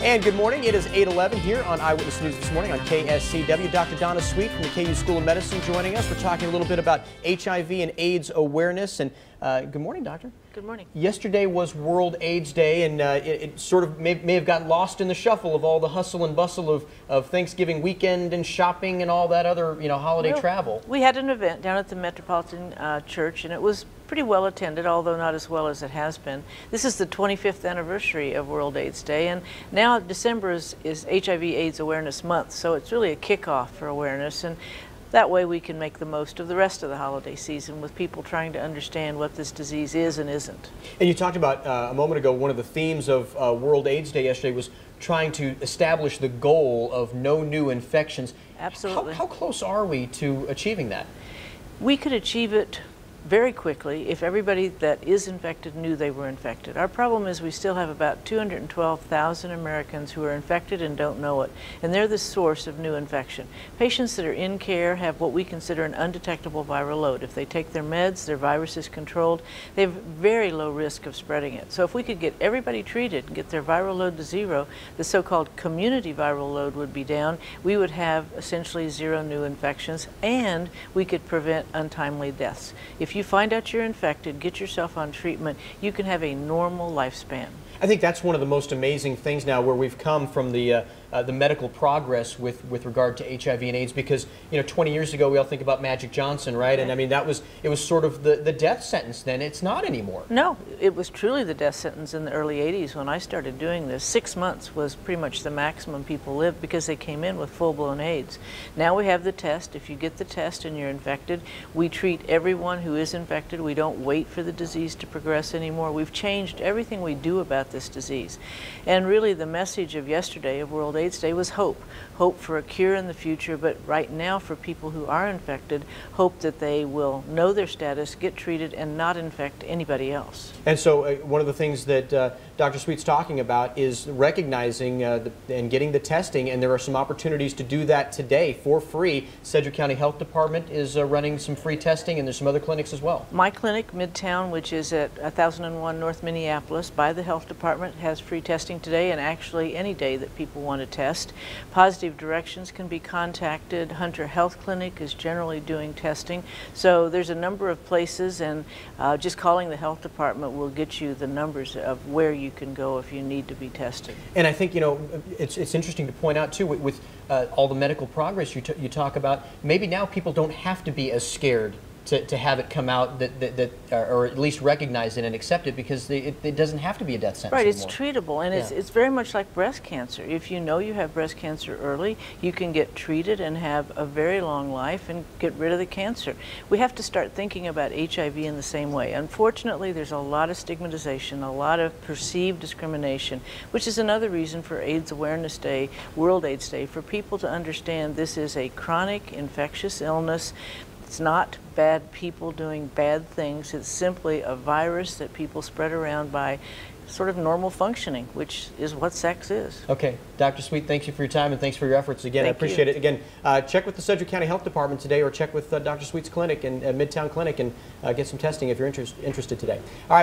And good morning. It is 8:11 here on Eyewitness News this morning on KSCW. Dr. Donna from the KU School of Medicine joining us. We're talking a little bit about HIV and AIDS awareness. And good morning, Doctor. Good morning. Yesterday was World AIDS Day, and it sort of may have gotten lost in the shuffle of all the hustle and bustle of Thanksgiving weekend and shopping and all that other holiday travel. We had an event down at the Metropolitan Church, and it was pretty well attended, although not as well as it has been. This is the 25th anniversary of World AIDS Day, and now December is HIV/AIDS Awareness Month, so it's really a kickoff for awareness, and that way we can make the most of the rest of the holiday season with people trying to understand what this disease is and isn't. And you talked about a moment ago, one of the themes of World AIDS Day yesterday was trying to establish the goal of no new infections. Absolutely. How close are we to achieving that? We could achieve it very quickly if everybody that is infected knew they were infected. Our problem is we still have about 212,000 Americans who are infected and don't know it, and they're the source of new infection. Patients that are in care have what we consider an undetectable viral load. If they take their meds, their virus is controlled, they have very low risk of spreading it. So if we could get everybody treated and get their viral load to zero, the so-called community viral load would be down. We would have essentially zero new infections, and we could prevent untimely deaths. If you find out you're infected, get yourself on treatment, you can have a normal lifespan. I think that's one of the most amazing things now, where we've come from the medical progress with regard to HIV and AIDS, because 20 years ago we all think about Magic Johnson, right? And I mean, it was sort of the death sentence then. It's not anymore. No, it was truly the death sentence in the early 80s when I started doing this. 6 months was pretty much the maximum people lived because they came in with full-blown AIDS. Now we have the test. If you get the test and you're infected, we treat everyone who is infected. We don't wait for the disease to progress anymore. We've changed everything we do about this disease. And really the message of yesterday, of World AIDS Day, was hope. Hope for a cure in the future, but right now for people who are infected, hope that they will know their status, get treated, and not infect anybody else. And so one of the things that Dr. Sweet's talking about is recognizing and getting the testing, and there are some opportunities to do that today for free. Sedgwick County Health Department is running some free testing, and there's some other clinics as well. My clinic, Midtown, which is at 1001 North Minneapolis, by the health department, has free testing today, and actually any day that people want to test. Positive Directions can be contacted. Hunter Health Clinic is generally doing testing. So there's a number of places, and just calling the health department will get you the numbers of where you can go if you need to be tested. And I think, it's interesting to point out too, with all the medical progress you talk about, maybe now people don't have to be as scared to have it come out, or at least recognize it and accept it, because it doesn't have to be a death sentence Right, anymore. It's treatable, and it's very much like breast cancer. If you know you have breast cancer early, you can get treated and have a very long life and get rid of the cancer. We have to start thinking about HIV in the same way. Unfortunately, there's a lot of stigmatization, a lot of perceived discrimination, which is another reason for AIDS Awareness Day, World AIDS Day, for people to understand this is a chronic infectious illness. It's not bad people doing bad things. It's simply a virus that people spread around by sort of normal functioning, which is what sex is. Okay, Dr. Sweet, thank you for your time and thanks for your efforts. Again, I appreciate it. Again, check with the Sedgwick County Health Department today, or check with Dr. Sweet's clinic and Midtown Clinic, and get some testing if you're interested today. All right.